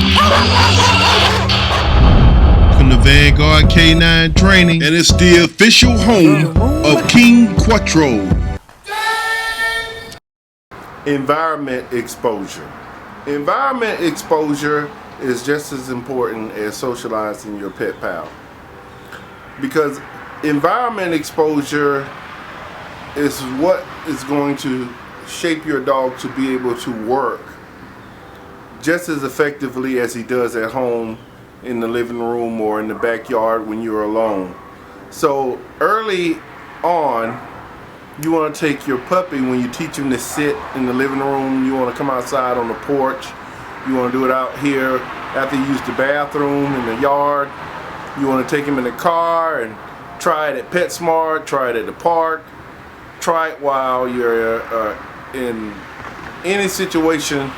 From the Vanguard K9 Training, and it's the official home of King Quattro. Environment exposure. Environment exposure is just as important as socializing your pet pal, because environment exposure is what is going to shape your dog to be able to work just as effectively as he does at home, in the living room or in the backyard when you're alone. So early on, you want to take your puppy, when you teach him to sit in the living room, you want to come outside on the porch, you want to do it out here after you use the bathroom, in the yard. You want to take him in the car and try it at PetSmart, try it at the park, try it while you're in any situation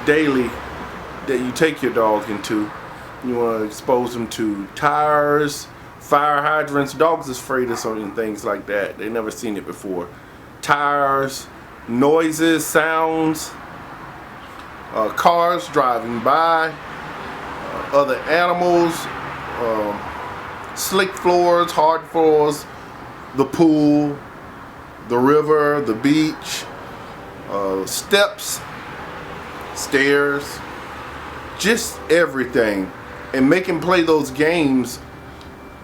daily that you take your dog into. You want to expose them to tires, fire hydrants. Dogs is afraid of certain things like that. They never seen it before. Tires, noises, sounds, cars driving by, other animals, slick floors, hard floors, the pool, the river, the beach, steps, stairs, just everything. And make him play those games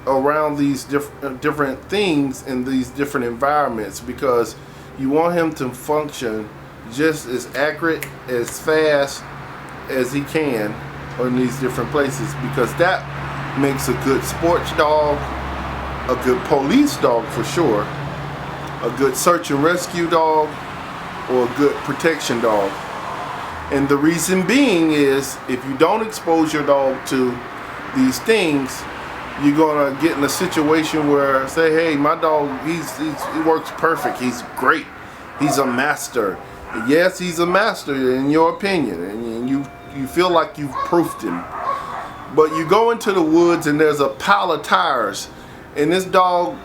around these different things in these different environments, because you want him to function just as accurate, as fast as he can in these different places, because that makes a good sports dog, a good police dog for sure, a good search and rescue dog, or a good protection dog. And the reason being is, if you don't expose your dog to these things, you're gonna get in a situation where, say, hey, my dog, he works perfect, he's great, he's a master. Yes, he's a master in your opinion, and you feel like you've proofed him. But you go into the woods and there's a pile of tires, and this dog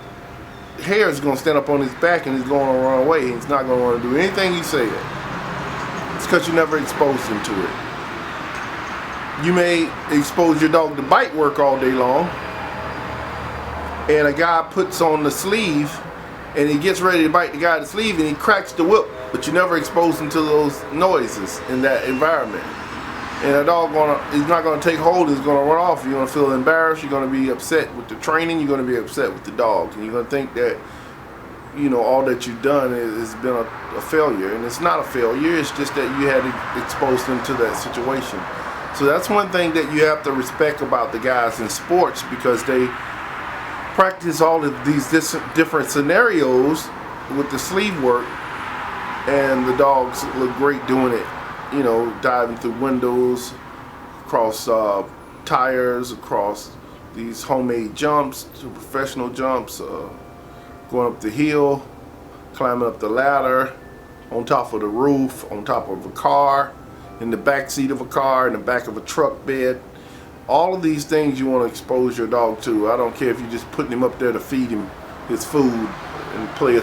hair is gonna stand up on his back and he's going to run away. He's not gonna want to do anything you say. It's because you never exposed him to it. You may expose your dog to bite work all day long, and a guy puts on the sleeve and he gets ready to bite the guy in the sleeve and he cracks the whip, but you never expose him to those noises in that environment. And a dog he's not gonna take hold, he's gonna run off. You're gonna feel embarrassed, you're gonna be upset with the training, you're gonna be upset with the dog, and you're gonna think that, you know, all that you've done has been a failure. And it's not a failure, it's just that you had to expose them to that situation. So that's one thing that you have to respect about the guys in sports, because they practice all of these different scenarios with the sleeve work, and the dogs look great doing it. You know, diving through windows, across tires, across these homemade jumps to professional jumps, going up the hill, climbing up the ladder, on top of the roof, on top of a car, in the back seat of a car, in the back of a truck bed. All of these things you want to expose your dog to. I don't care if you're just putting him up there to feed him his food and play a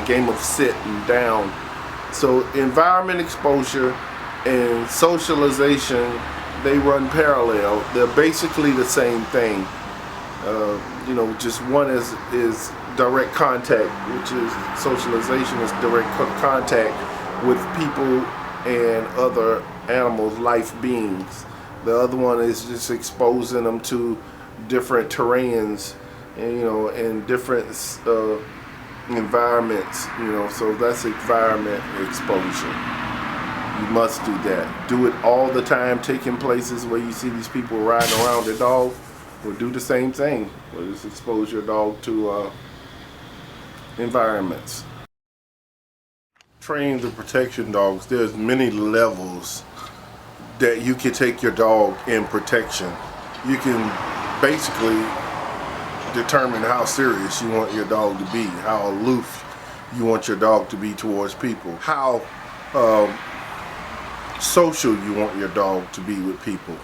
game of sit and down. So environment exposure and socialization, they run parallel. They're basically the same thing. You know, just one is direct contact, which is socialization, is direct contact with people and other animals, life beings. The other one is just exposing them to different terrains, and, you know, and different environments, you know. So that's environment exposure. You must do that. Do it all the time. Taking places where you see these people riding around their dog, or do the same thing. Or just expose your dog to environments. Training the protection dogs, there's many levels that you can take your dog in protection. You can basically determine how serious you want your dog to be, how aloof you want your dog to be towards people, how social you want your dog to be with people.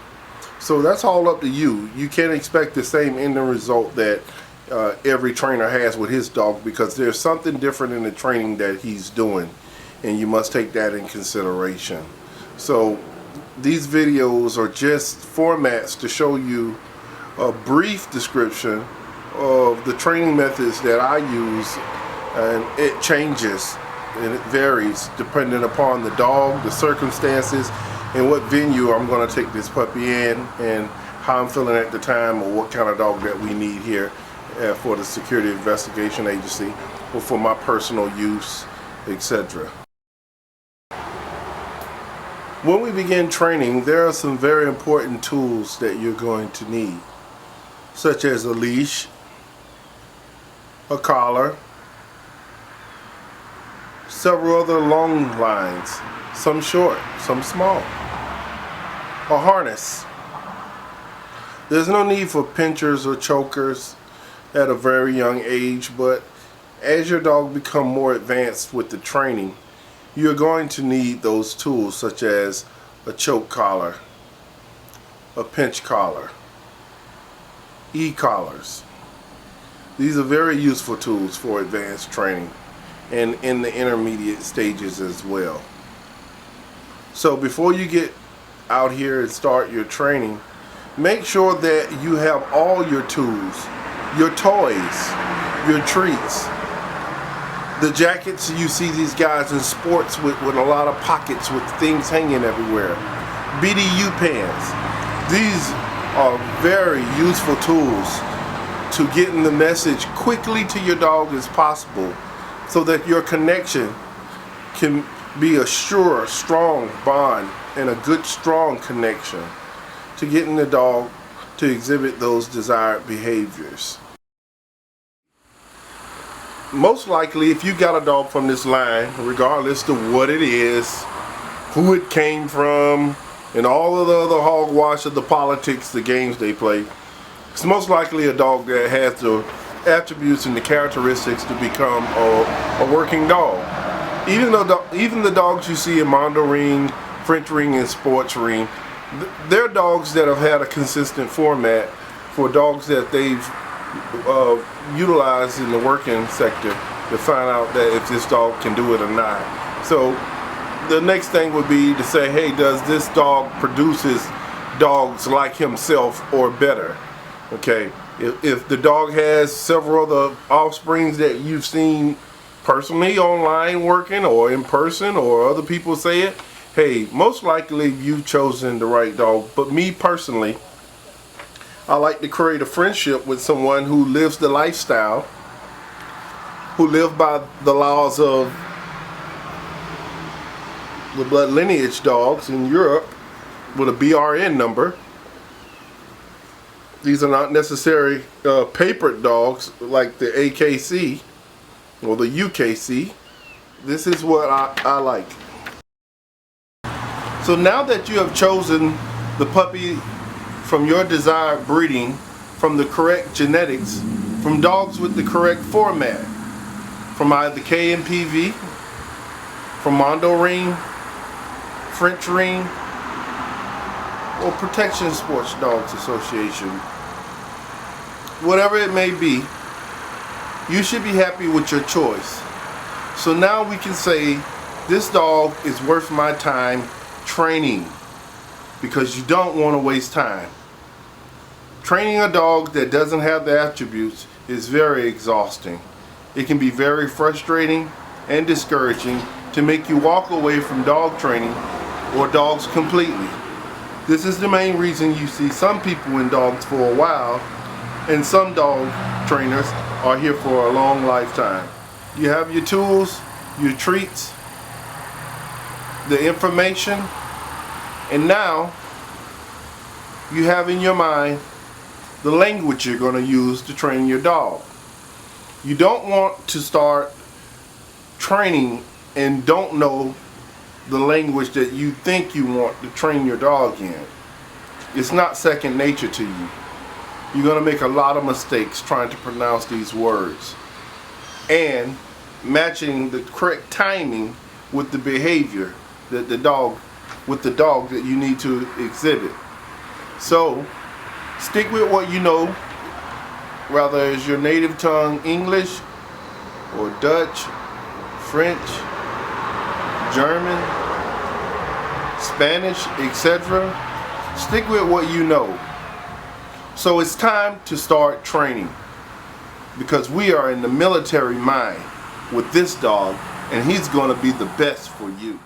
So that's all up to you. You can't expect the same end result that every trainer has with his dog, because there's something different in the training that he's doing, and you must take that in consideration. So these videos are just formats to show you a brief description of the training methods that I use, and it changes and it varies depending upon the dog, the circumstances, and what venue I'm going to take this puppy in, and how I'm feeling at the time, or what kind of dog that we need here for the Security Investigation Agency, or for my personal use, etc. When we begin training, there are some very important tools that you're going to need, such as a leash, a collar, several other long lines, some short, some small, a harness. There's no need for pinchers or chokers at a very young age, but as your dog become more advanced with the training, you're going to need those tools, such as a choke collar, a pinch collar, e-collars. These are very useful tools for advanced training and in the intermediate stages as well. So before you get out here and start your training, make sure that you have all your tools, your toys, your treats. The jackets, you see these guys in sports with a lot of pockets with things hanging everywhere. BDU pants. These are very useful tools to getting the message quickly to your dog as possible, so that your connection can be a sure, strong bond and a good, strong connection to getting the dog to exhibit those desired behaviors. Most likely, if you got a dog from this line, regardless of what it is, who it came from, and all of the other hogwash of the politics, the games they play, it's most likely a dog that has the attributes and the characteristics to become a working dog. Even the dogs you see in Mondo Ring, French Ring, and Sports Ring, they're dogs that have had a consistent format for dogs that they've utilized in the working sector to find out that if this dog can do it or not. So the next thing would be to say, hey, does this dog produces dogs like himself or better? Okay, if the dog has several other offsprings that you've seen personally online working or in person, or other people say it, hey, most likely you've chosen the right dog. But me personally, I like to create a friendship with someone who lives the lifestyle, who live by the laws of the blood lineage dogs in Europe with a BRN number. These are not necessarily papered dogs like the AKC or the UKC. This is what I like. So now that you have chosen the puppy from your desired breeding, from the correct genetics, from dogs with the correct format, from either KMPV, from Mondo Ring, French Ring, or Protection Sports Dogs Association, whatever it may be, you should be happy with your choice. So now we can say this dog is worth my time training, because you don't want to waste time. Training a dog that doesn't have the attributes is very exhausting. It can be very frustrating and discouraging to make you walk away from dog training or dogs completely. This is the main reason you see some people in dogs for a while, and some dog trainers are here for a long lifetime. You have your tools, your treats, the information, and now you have in your mind the language you're going to use to train your dog. You don't want to start training and don't know the language that you think you want to train your dog in. It's not second nature to you. You're going to make a lot of mistakes trying to pronounce these words and matching the correct timing with the behavior that the dog that you need to exhibit. So stick with what you know, whether it's your native tongue English or Dutch, French, German, Spanish, etc. Stick with what you know. So it's time to start training, because we are in the military mind with this dog, and he's going to be the best for you.